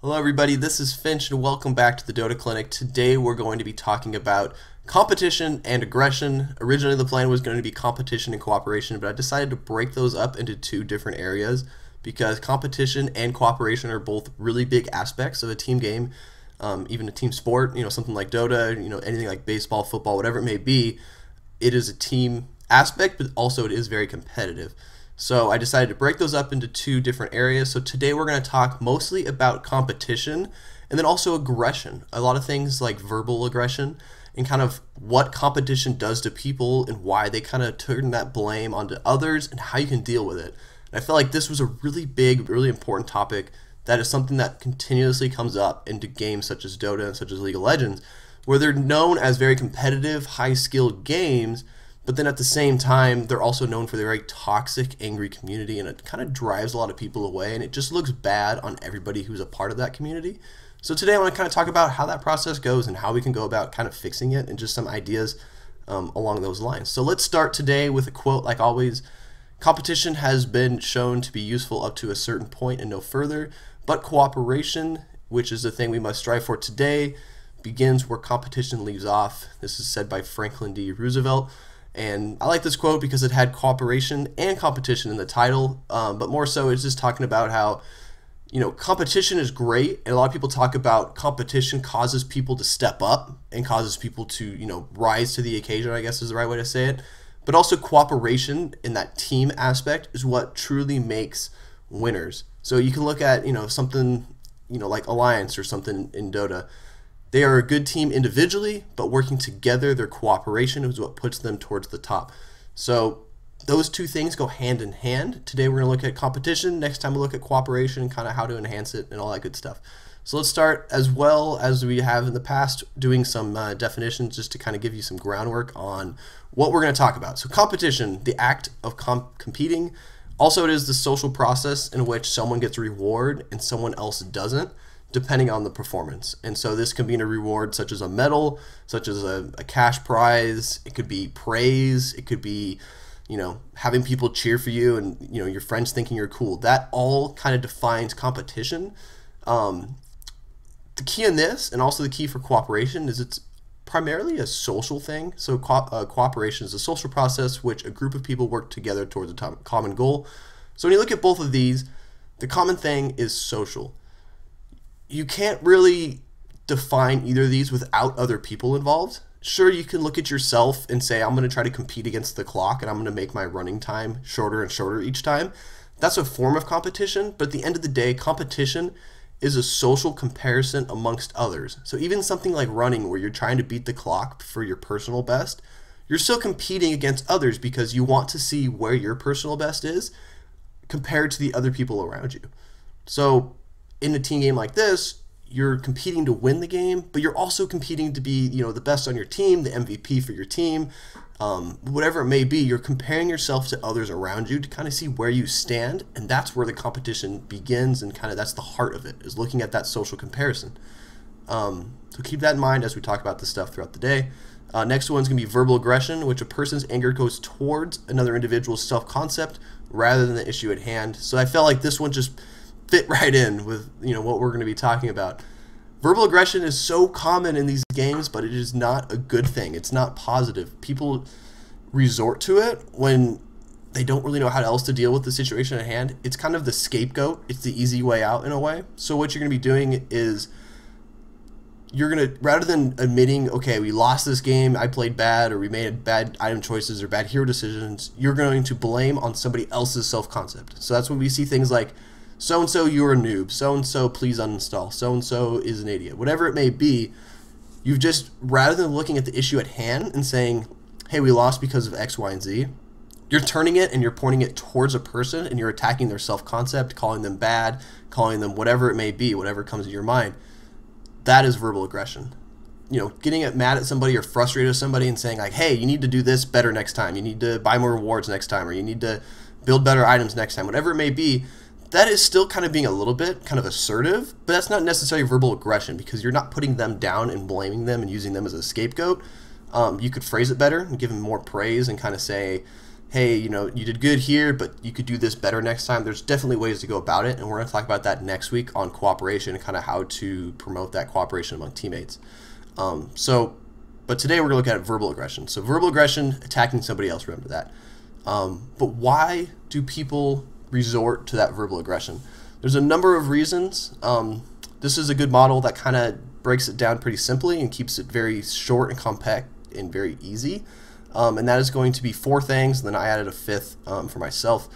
Hello everybody, this is Finch and welcome back to the Dota Clinic. Today we're going to be talking about competition and aggression. Originally the plan was going to be competition and cooperation, but I decided to break those up into two different areas because competition and cooperation are both really big aspects of a team game, even a team sport, something like Dota, anything like baseball, football, whatever it may be. It is a team aspect, but also it is very competitive. So I decided to break those up into two different areas. So today we're going to talk mostly about competition and then also aggression. A lot of things like verbal aggression and kind of what competition does to people and why they kind of turn that blame onto others and how you can deal with it. And I felt like this was a really big, really important topic that is something that continuously comes up into games such as Dota and such as League of Legends, where they're known as very competitive, high-skilled games, but then at the same time, they're also known for their very toxic, angry community, and it kind of drives a lot of people away, and it just looks bad on everybody who's a part of that community. So today I want to kind of talk about how that process goes and how we can go about kind of fixing it and just some ideas along those lines. So let's start today with a quote like always. Competition has been shown to be useful up to a certain point and no further, but cooperation, which is the thing we must strive for today, begins where competition leaves off. This is said by Franklin D. Roosevelt. And I like this quote because it had cooperation and competition in the title, but more so it's just talking about how, competition is great, and a lot of people talk about competition causes people to step up and causes people to, rise to the occasion, I guess is the right way to say it. But also cooperation in that team aspect is what truly makes winners. So you can look at, something, like Alliance or something in Dota. They are a good team individually, but working together, their cooperation is what puts them towards the top. So those two things go hand in hand. Today we're going to look at competition. Next time we'll look at cooperation and kind of how to enhance it and all that good stuff. So let's start, as well as we have in the past, doing some definitions just to kind of give you some groundwork on what we're going to talk about. So competition, the act of competing. Also, it is the social process in which someone gets a reward and someone else doesn't, depending on the performance. And so this can be a reward such as a medal, such as a cash prize. It could be praise. It could be, having people cheer for you and, your friends thinking you're cool. That all kind of defines competition. The key in this, and also the key for cooperation, is it's primarily a social thing. So cooperation is a social process which a group of people work together towards a common goal. So when you look at both of these, the common thing is social. You can't really define either of these without other people involved. Sure, you can look at yourself and say, I'm going to try to compete against the clock and I'm going to make my running time shorter and shorter each time. That's a form of competition, but at the end of the day, competition is a social comparison amongst others. So even something like running, where you're trying to beat the clock for your personal best, you're still competing against others because you want to see where your personal best is compared to the other people around you. So in a team game like this, you're competing to win the game, but you're also competing to be, the best on your team, the MVP for your team, whatever it may be. You're comparing yourself to others around you to kind of see where you stand, and that's where the competition begins, and kind of that's the heart of it, is looking at that social comparison. So keep that in mind as we talk about this stuff throughout the day. Next one's going to be verbal aggression, which a person's anger goes towards another individual's self-concept rather than the issue at hand. So I felt like this one just fit right in with what we're going to be talking about. Verbal aggression is so common in these games, but it is not a good thing. It's not positive. People resort to it when they don't really know how else to deal with the situation at hand. It's kind of the scapegoat. It's the easy way out in a way. So what you're going to be doing is you're going to, rather than admitting, okay, we lost this game, I played bad, or we made bad item choices or bad hero decisions, you're going to blame on somebody else's self-concept. So that's when we see things like, so-and-so, you're a noob. So-and-so, please uninstall. So-and-so is an idiot. Whatever it may be, you've just, rather than looking at the issue at hand and saying, hey, we lost because of X, Y, and Z, you're turning it and you're pointing it towards a person and you're attacking their self-concept, calling them bad, calling them whatever it may be, whatever comes to your mind. That is verbal aggression. Getting mad at somebody or frustrated with somebody and saying like, hey, you need to do this better next time. You need to buy more rewards next time, or you need to build better items next time, whatever it may be. That is still kind of being a little bit kind of assertive, but that's not necessarily verbal aggression because you're not putting them down and blaming them and using them as a scapegoat. You could phrase it better and give them more praise and kind of say, hey, you did good here, but you could do this better next time. There's definitely ways to go about it, and we're going to talk about that next week on cooperation and kind of how to promote that cooperation among teammates. But today we're going to look at verbal aggression. So verbal aggression, attacking somebody else, remember that. But why do people resort to that verbal aggression? There's a number of reasons. This is a good model that kind of breaks it down pretty simply and keeps it very short and compact and very easy. And that is going to be 4 things, and then I added a 5th for myself.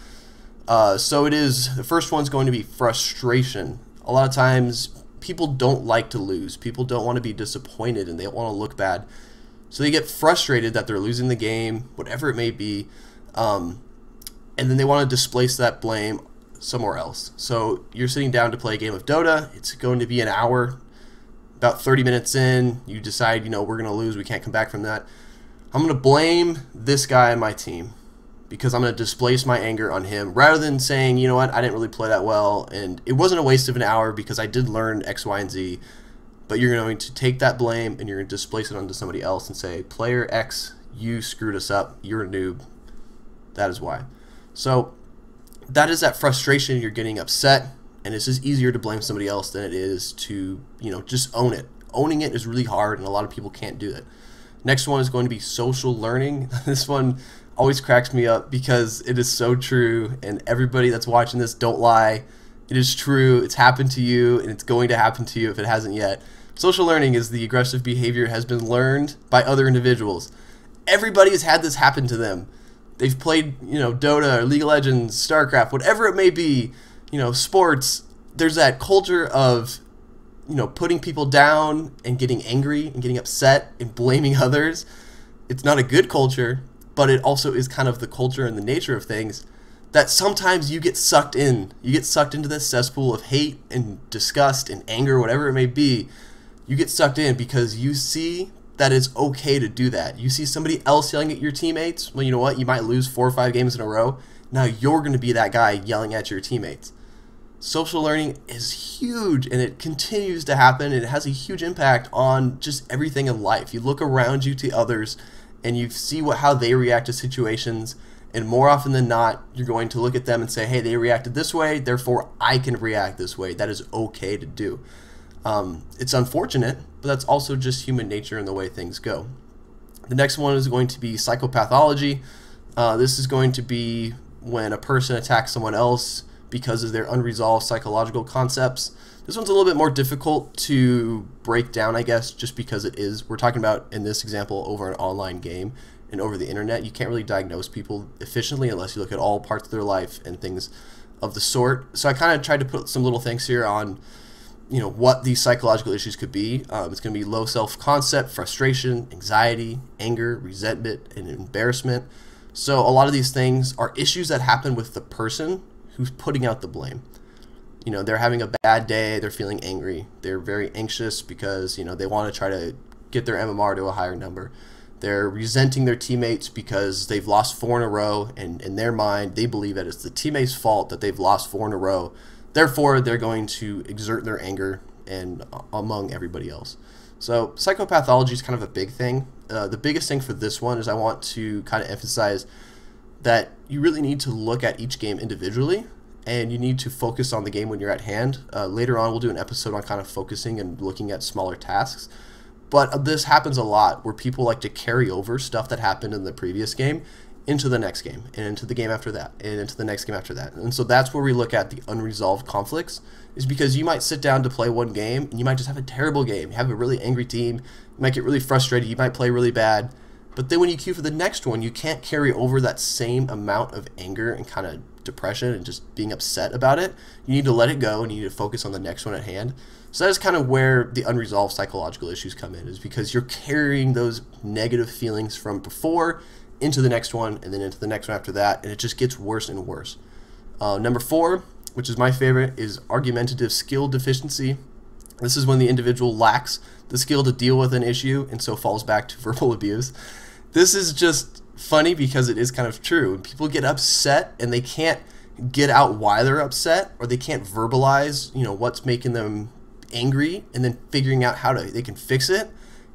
So the first one's going to be frustration. A lot of times people don't like to lose. People don't want to be disappointed, and they don't want to look bad. So they get frustrated that they're losing the game, whatever it may be, and then they want to displace that blame somewhere else. So you're sitting down to play a game of Dota. It's going to be an hour. About 30 minutes in, you decide, we're going to lose. We can't come back from that. I'm going to blame this guy on my team because I'm going to displace my anger on him rather than saying, you know what, I didn't really play that well, and it wasn't a waste of an hour because I did learn X, Y, and Z. But you're going to take that blame and you're going to displace it onto somebody else and say, player X, you screwed us up. You're a noob. That is why. So that is that frustration. You're getting upset, and it's just easier to blame somebody else than it is to, just own it. Owning it is really hard, and a lot of people can't do it. Next one is going to be social learning. This one always cracks me up because it is so true, and everybody that's watching this, don't lie. It is true. It's happened to you, and it's going to happen to you if it hasn't yet. Social learning is the aggressive behavior has been learned by other individuals. Everybody has had this happen to them. They've played, Dota or League of Legends, StarCraft, whatever it may be, sports. There's that culture of putting people down and getting angry and getting upset and blaming others. It's not a good culture, but it also is kind of the culture and the nature of things that sometimes you get sucked in. You get sucked into this cesspool of hate and disgust and anger, whatever it may be. You get sucked in because you see that it's okay to do that. You see somebody else yelling at your teammates. Well, you know what? You might lose 4 or 5 games in a row. Now you're going to be that guy yelling at your teammates. Social learning is huge, and it continues to happen. It has a huge impact on just everything in life. You look around you to others, and you see how they react to situations, and more often than not, you're going to look at them and say, hey, they reacted this way, therefore I can react this way. That is okay to do. It's unfortunate, but that's also just human nature and the way things go. The next one is going to be psychopathology. This is going to be when a person attacks someone else because of their unresolved psychological concepts. This one's a little bit more difficult to break down, I guess, just because it is. We're talking about, in this example, over an online game and over the internet. You can't really diagnose people efficiently unless you look at all parts of their life and things of the sort. So I kind of tried to put some little things here on, what these psychological issues could be. It's going to be low self-concept, frustration, anxiety, anger, resentment, and embarrassment. So a lot of these things are issues that happen with the person who's putting out the blame. They're having a bad day, they're feeling angry, they're very anxious because, they want to try to get their MMR to a higher number. They're resenting their teammates because they've lost 4 in a row, and in their mind, they believe that it's the teammate's fault that they've lost 4 in a row. Therefore, they're going to exert their anger and among everybody else. So psychopathology is kind of a big thing. The biggest thing for this one is I want to kind of emphasize that you really need to look at each game individually, and you need to focus on the game when you're at hand. Later on, we'll do an episode on kind of focusing and looking at smaller tasks. But this happens a lot where people like to carry over stuff that happened in the previous game into the next game, and into the game after that, and into the next game after that. And so that's where we look at the unresolved conflicts, is because you might sit down to play one game, and you might just have a terrible game. You have a really angry team, you might get really frustrated, you might play really bad, but then when you queue for the next one, you can't carry over that same amount of anger and kind of depression and just being upset about it. You need to let it go, and you need to focus on the next one at hand. So that is kind of where the unresolved psychological issues come in, is because you're carrying those negative feelings from before into the next one, and then into the next one after that, and it just gets worse and worse. Number 4, which is my favorite, is argumentative skill deficiency. This is when the individual lacks the skill to deal with an issue and so falls back to verbal abuse. This is just funny because it is kind of true. People get upset and they can't get out why they're upset, or they can't verbalize, what's making them angry, and then figuring out how they can fix it.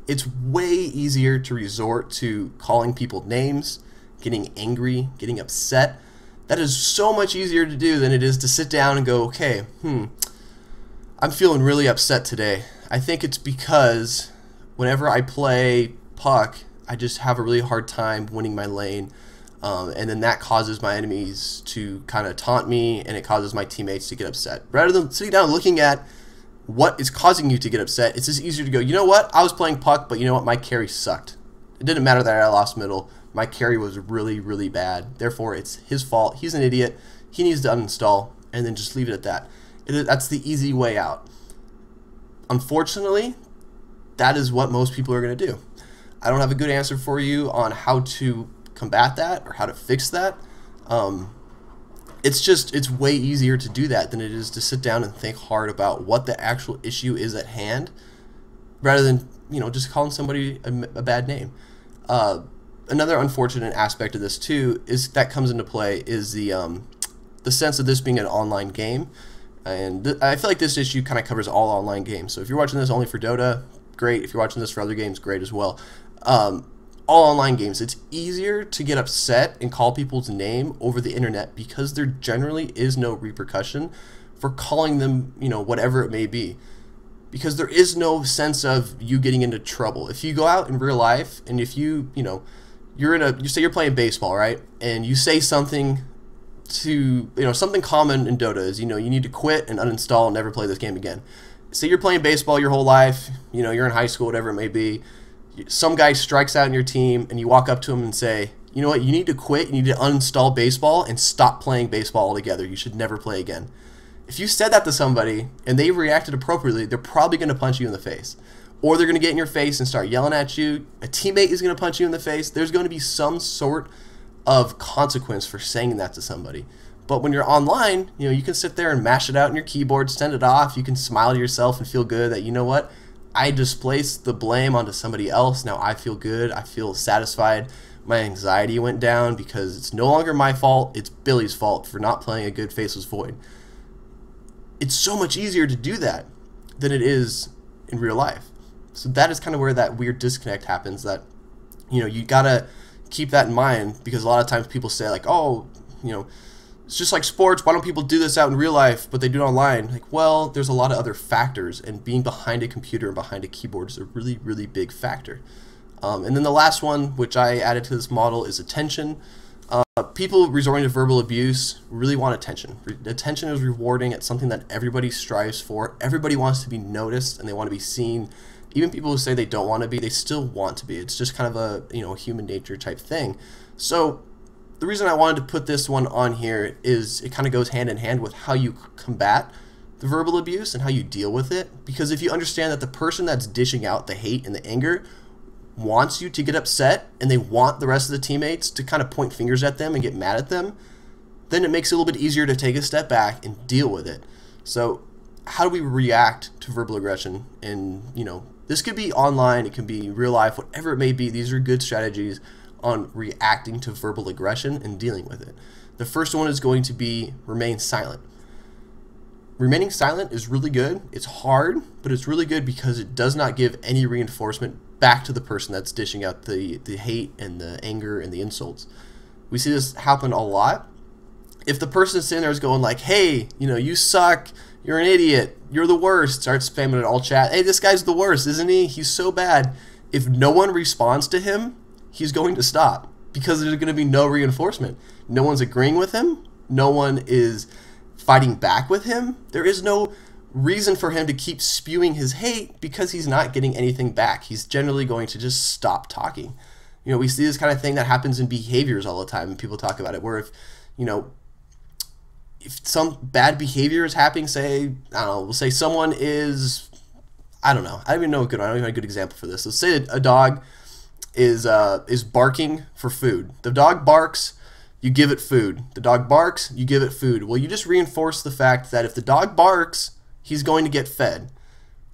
It's way easier to resort to calling people names getting angry, getting upset, that is so much easier to do than it is to sit down and go, okay, I'm feeling really upset today. I think it's because whenever I play puck, I just have a really hard time winning my lane. And then that causes my enemies to kind of taunt me, and it causes my teammates to get upset. Rather than sitting down and looking at what is causing you to get upset, it's just easier to go, you know what, I was playing puck, but you know what, my carry sucked. It didn't matter that I lost middle. My carry was really, really bad. Therefore, it's his fault. He's an idiot. He needs to uninstall, and then just leave it at that. That's the easy way out. Unfortunately, that is what most people are going to do. I don't have a good answer for you on how to combat that or how to fix that. It's way easier to do that than it is to sit down and think hard about what the actual issue is at hand, rather than just calling somebody a bad name. Another unfortunate aspect of this too is that comes into play is the sense of this being an online game, and I feel like this issue kind of covers all online games. So if you're watching this only for Dota, great. If you're watching this for other games, great as well. All online games, it's easier to get upset and call people's name over the internet because there generally is no repercussion for calling them, whatever it may be. Because there is no sense of you getting into trouble. If you go out in real life and if you say you're playing baseball, right? And you say something to, something common in Dota is, you need to quit and uninstall and never play this game again. Say you're playing baseball your whole life, you're in high school, whatever it may be. Some guy strikes out in your team and you walk up to him and say, you know what, you need to quit, you need to uninstall baseball and stop playing baseball altogether. You should never play again. If you said that to somebody and they reacted appropriately, they're probably going to punch you in the face. Or they're going to get in your face and start yelling at you. A teammate is going to punch you in the face. There's going to be some sort of consequence for saying that to somebody. But when you're online, you can sit there and mash it out on your keyboard, send it off. You can smile to yourself and feel good that, you know what, I displaced the blame onto somebody else. Now I feel good. I feel satisfied. My anxiety went down because it's no longer my fault. It's Billy's fault for not playing a good Faceless Void. It's so much easier to do that than it is in real life. So that is kind of where that weird disconnect happens, that you gotta keep that in mind, because a lot of times people say like, oh, it's just like sports, why don't people do this out in real life but they do it online? Like, well, there's a lot of other factors, and being behind a computer and behind a keyboard is a really, really big factor. And then the last one, which I added to this model, is attention. People resorting to verbal abuse really want attention. Attention is rewarding. It's something that everybody strives for. Everybody wants to be noticed and they want to be seen. Even people who say they don't want to be, they still want to be. It's just kind of a human nature type thing. So the reason I wanted to put this one on here is it kind of goes hand in hand with how you combat the verbal abuse and how you deal with it. Because if you understand that the person that's dishing out the hate and the anger wants you to get upset, and they want the rest of the teammates to kind of point fingers at them and get mad at them, then it makes it a little bit easier to take a step back and deal with it. So how do we react to verbal aggression? And this could be online, it can be real life, whatever it may be. These are good strategies on reacting to verbal aggression and dealing with it. The first one is going to be remain silent. Remaining silent is really good. It's hard, but it's really good because it does not give any reinforcement back to the person that's dishing out the hate and the anger and the insults. We see this happen a lot. If the person sitting there is going like, hey, you suck, you're an idiot, you're the worst, start spamming it all chat, hey, this guy's the worst, isn't he? He's so bad. If no one responds to him, he's going to stop, because there's going to be no reinforcement. No one's agreeing with him. No one is fighting back with him. There is no reason for him to keep spewing his hate because he's not getting anything back. He's generally going to just stop talking. We see this kind of thing that happens in behaviors all the time, and people talk about it, where if some bad behavior is happening, say, I don't know, we'll say someone is, I don't even know a good one. I don't even have a good example for this. Let's say a dog is barking for food. The dog barks, you give it food. The dog barks, you give it food. Well, you just reinforce the fact that if the dog barks, he's going to get fed.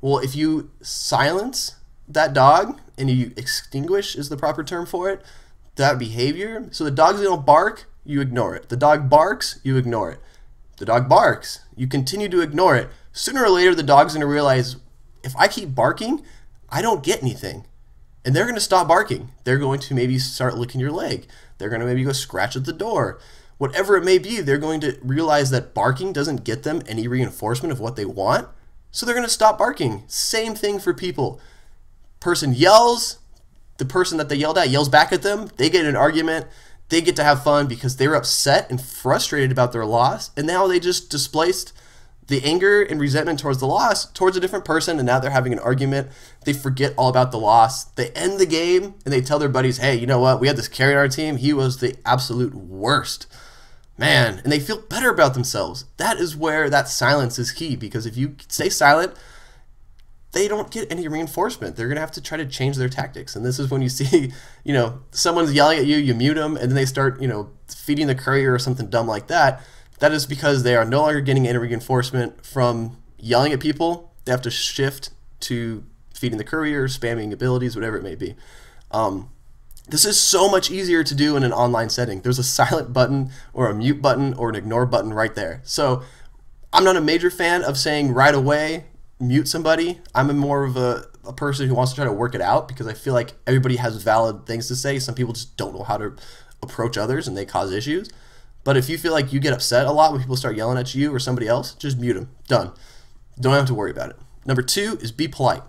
Well, if you silence that dog and you extinguish is the proper term for it, that behavior, so the dog's going to bark, you ignore it. The dog barks, you ignore it. The dog barks, you continue to ignore it. Sooner or later, the dog's going to realize, if I keep barking, I don't get anything. And they're going to stop barking. They're going to maybe start licking your leg. They're going to maybe go scratch at the door. Whatever it may be, they're going to realize that barking doesn't get them any reinforcement of what they want. So they're going to stop barking. Same thing for people. Person yells, the person that they yelled at yells back at them. They get in an argument. They get to have fun because they're upset and frustrated about their loss. And now they just displaced the anger and resentment towards the loss towards a different person, and now they're having an argument. They forget all about the loss. They end the game and they tell their buddies, hey, you know what? We had this carry on our team. He was the absolute worst. Man, and they feel better about themselves. That is where that silence is key, because if you stay silent, they don't get any reinforcement. They're going to have to try to change their tactics. And this is when you see, someone's yelling at you, you mute them, and then they start, feeding the courier or something dumb like that. That is because they are no longer getting any reinforcement from yelling at people. They have to shift to feeding the courier, spamming abilities, whatever it may be. This is so much easier to do in an online setting. There's a silent button or a mute button or an ignore button right there. So I'm not a major fan of saying right away, mute somebody. I'm more of a person who wants to try to work it out, because I feel like everybody has valid things to say. Some people just don't know how to approach others and they cause issues. But if you feel like you get upset a lot when people start yelling at you or somebody else, just mute them. Done. Don't have to worry about it. Number 2 is be polite.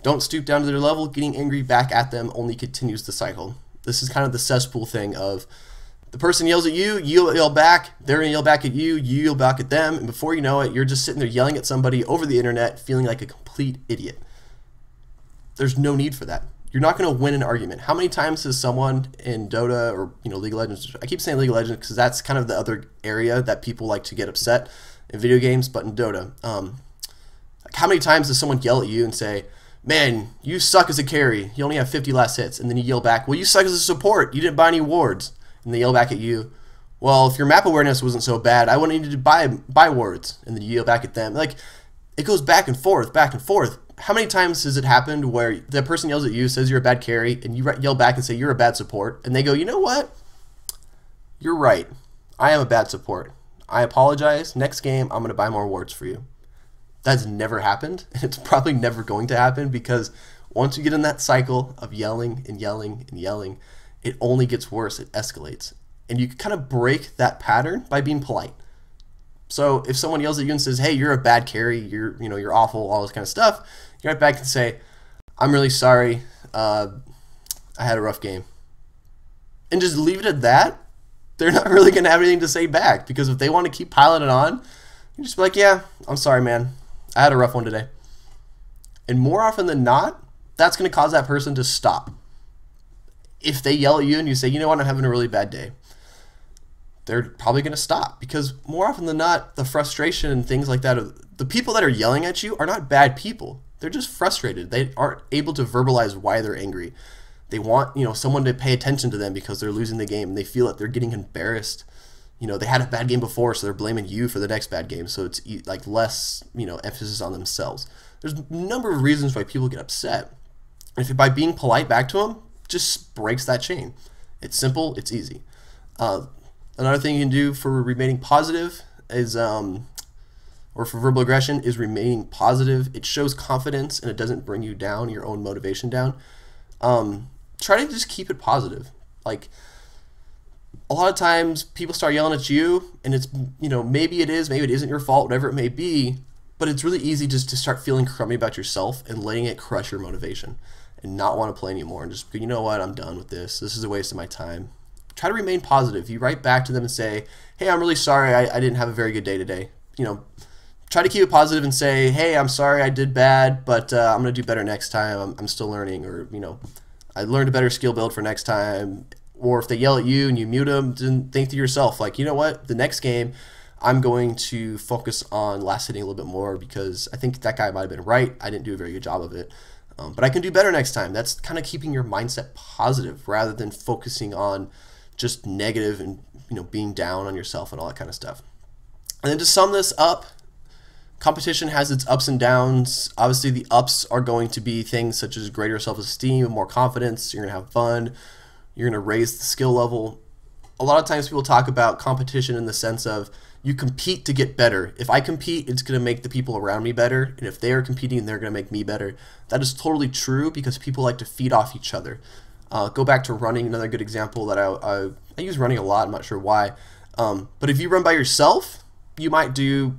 Don't stoop down to their level. Getting angry back at them only continues the cycle. This is kind of the cesspool thing of the person yells at you, you yell back, they're going to yell back at you, you yell back at them, and before you know it, you're just sitting there yelling at somebody over the internet feeling like a complete idiot. There's no need for that. You're not going to win an argument. How many times has someone in Dota or League of Legends, I keep saying League of Legends because that's kind of the other area that people like to get upset in video games, but in Dota, how many times does someone yell at you and say, man, you suck as a carry, you only have 50 last hits, and then you yell back, well, you suck as a support, you didn't buy any wards, and they yell back at you, well, if your map awareness wasn't so bad, I wouldn't need to buy wards, and then you yell back at them. Like, it goes back and forth, back and forth. How many times has it happened where the person yells at you, says you're a bad carry, and you yell back and say you're a bad support, and they go, you know what? You're right. I am a bad support. I apologize. Next game, I'm going to buy more wards for you. That's never happened, and it's probably never going to happen, because once you get in that cycle of yelling and yelling and yelling, it only gets worse. It escalates. And you can kind of break that pattern by being polite. So if someone yells at you and says, hey, you're a bad carry, you're awful, all this kind of stuff, you right back and say, I'm really sorry, I had a rough game. And just leave it at that. They're not really going to have anything to say back, because if they want to keep piling it on, you just be like, yeah, I'm sorry, man. I had a rough one today. And more often than not, that's going to cause that person to stop. If they yell at you and you say, you know what, I'm having a really bad day, they're probably going to stop, because more often than not, the frustration and things like that, the people that are yelling at you are not bad people. They're just frustrated. They aren't able to verbalize why they're angry. They want, someone to pay attention to them because they're losing the game, and they feel that they're getting embarrassed. They had a bad game before, so they're blaming you for the next bad game. So it's like less, emphasis on themselves. There's a number of reasons why people get upset. And if by being polite back to them, just breaks that chain. It's simple. It's easy. Another thing you can do for remaining positive is, or for verbal aggression, is remaining positive. It shows confidence and it doesn't bring you down, your own motivation down. Try to just keep it positive. Like, a lot of times people start yelling at you, and it's, maybe it is, maybe it isn't your fault, whatever it may be, but it's really easy just to start feeling crummy about yourself and letting it crush your motivation and not want to play anymore, and just, you know what, I'm done with this. This is a waste of my time. Try to remain positive. You write back to them and say, hey, I'm really sorry, I didn't have a very good day today. Try to keep it positive and say, hey, I'm sorry I did bad, but I'm going to do better next time. I'm still learning, or, I learned a better skill build for next time. Or if they yell at you and you mute them, then think to yourself, like, you know what, the next game, I'm going to focus on last hitting a little bit more, because I think that guy might have been right. I didn't do a very good job of it. But I can do better next time. That's kind of keeping your mindset positive rather than focusing on just negative and, being down on yourself and all that kind of stuff. And then to sum this up, competition has its ups and downs. Obviously, the ups are going to be things such as greater self-esteem, more confidence. You're going to have fun. You're going to raise the skill level. a lot of times people talk about competition in the sense of you compete to get better. If I compete, it's going to make the people around me better, and if they are competing, they're going to make me better. That is totally true because people like to feed off each other. Go back to running, another good example that I use running a lot. I'm not sure why, but if you run by yourself, you might do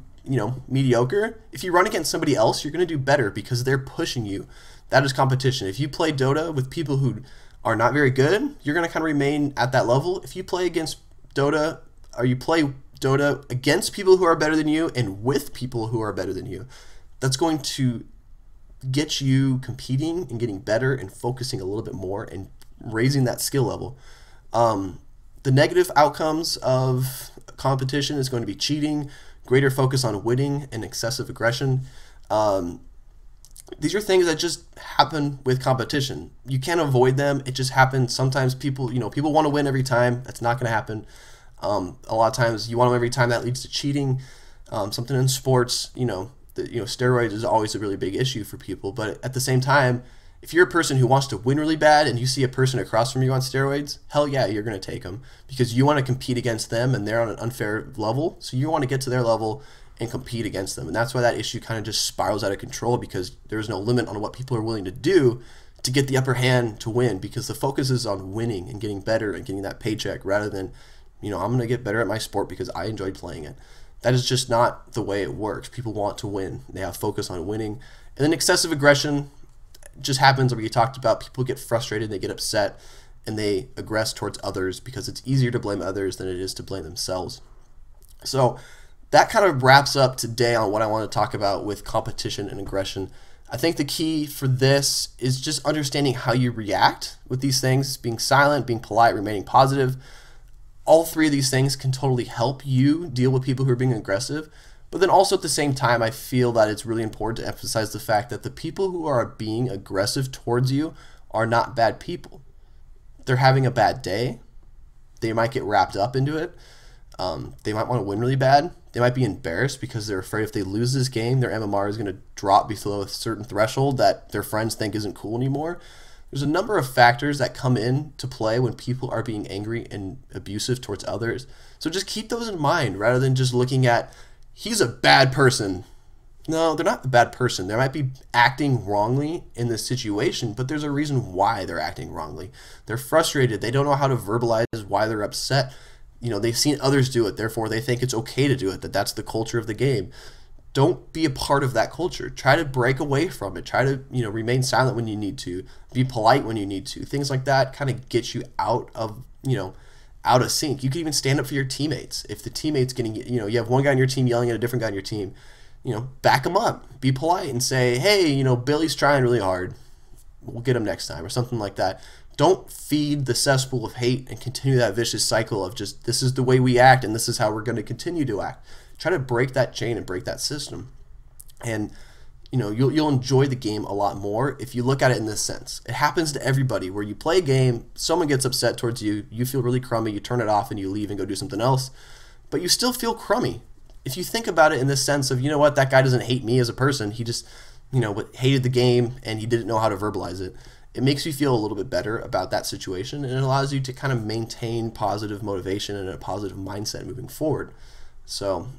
mediocre. If you run against somebody else, you're going to do better because they're pushing you. That is competition. If you play Dota with people who are not very good, you're going to kind of remain at that level. If you play against Dota, or you play Dota against people who are better than you and with people who are better than you, that's going to get you competing and getting better and focusing a little bit more and raising that skill level. The negative outcomes of competition is going to be cheating, greater focus on winning, and excessive aggression. These are things that just happen with competition. You can't avoid them. It just happens. Sometimes people want to win every time. That's not going to happen. A lot of times you want to win every time. That leads to cheating. Something in sports, steroids is always a really big issue for people. But at the same time, if you're a person who wants to win really bad and you see a person across from you on steroids, hell yeah, you're going to take them because you want to compete against them and they're on an unfair level. So you want to get to their level and compete against them. And that's why that issue kind of just spirals out of control because there's no limit on what people are willing to do to get the upper hand to win, because the focus is on winning and getting better and getting that paycheck rather than, I'm going to get better at my sport because I enjoyed playing it. That is just not the way it works. People want to win. They have focus on winning. And then excessive aggression just happens where you talked about. People get frustrated, they get upset, and they aggress towards others because it's easier to blame others than it is to blame themselves. So that kind of wraps up today on what I want to talk about with competition and aggression. I think the key for this is just understanding how you react with these things, being silent, being polite, remaining positive. All three of these things can totally help you deal with people who are being aggressive. But then also at the same time, I feel that it's really important to emphasize the fact that the people who are being aggressive towards you are not bad people. They're having a bad day. They might get wrapped up into it. They might want to win really bad. They might be embarrassed because they're afraid if they lose this game, their MMR is going to drop below a certain threshold that their friends think isn't cool anymore. There's a number of factors that come in to play when people are being angry and abusive towards others. So just keep those in mind rather than just looking at, he's a bad person. No, they're not a bad person. They might be acting wrongly in this situation, but there's a reason why they're acting wrongly. They're frustrated. They don't know how to verbalize why they're upset. They've seen others do it, therefore they think it's okay to do it, that's the culture of the game. Don't be a part of that culture. Try to break away from it. Try to, remain silent when you need to. Be polite when you need to. Things like that kind of get you out of sync. You can even stand up for your teammates. If the teammate's getting, you have one guy on your team yelling at a different guy on your team, back him up. Be polite and say, hey, Billy's trying really hard. We'll get him next time or something like that. Don't feed the cesspool of hate and continue that vicious cycle of just, this is the way we act and this is how we're going to continue to act. Try to break that chain and break that system. And you'll enjoy the game a lot more if you look at it in this sense. It happens to everybody where you play a game, someone gets upset towards you, you feel really crummy, you turn it off and you leave and go do something else, but you still feel crummy. If you think about it in this sense of, that guy doesn't hate me as a person, he just, hated the game and he didn't know how to verbalize it. It makes you feel a little bit better about that situation, and it allows you to kind of maintain positive motivation and a positive mindset moving forward. So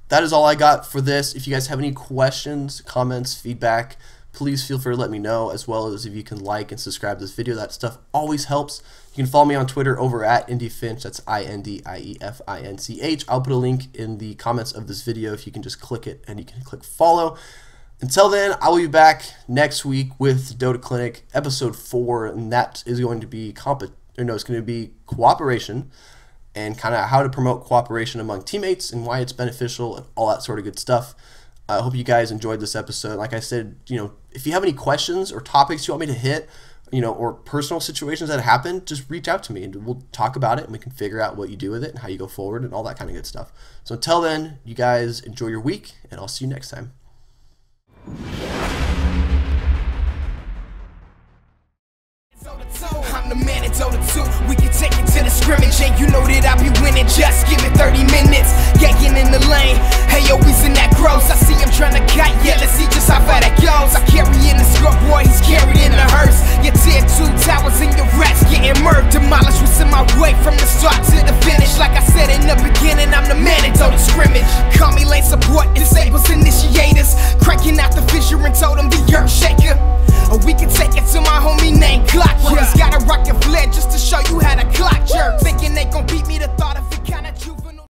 that is all I got for this. If you guys have any questions, comments, feedback, please feel free to let me know, as well as if you can like and subscribe to this video. That stuff always helps. You can follow me on Twitter over at IndieFinch. That's IndieFinch. I'll put a link in the comments of this video if you can just click it and you can click follow. Until then, I will be back next week with Dota Clinic episode 4, and that is going to be it's going to be cooperation and kind of how to promote cooperation among teammates and why it's beneficial and all that sort of good stuff. I hope you guys enjoyed this episode. Like I said, if you have any questions or topics you want me to hit, or personal situations that happen, just reach out to me and we'll talk about it and we can figure out what you do with it and how you go forward and all that kind of good stuff. So until then, you guys enjoy your week and I'll see you next time. I'm the man at Dota 2. We can take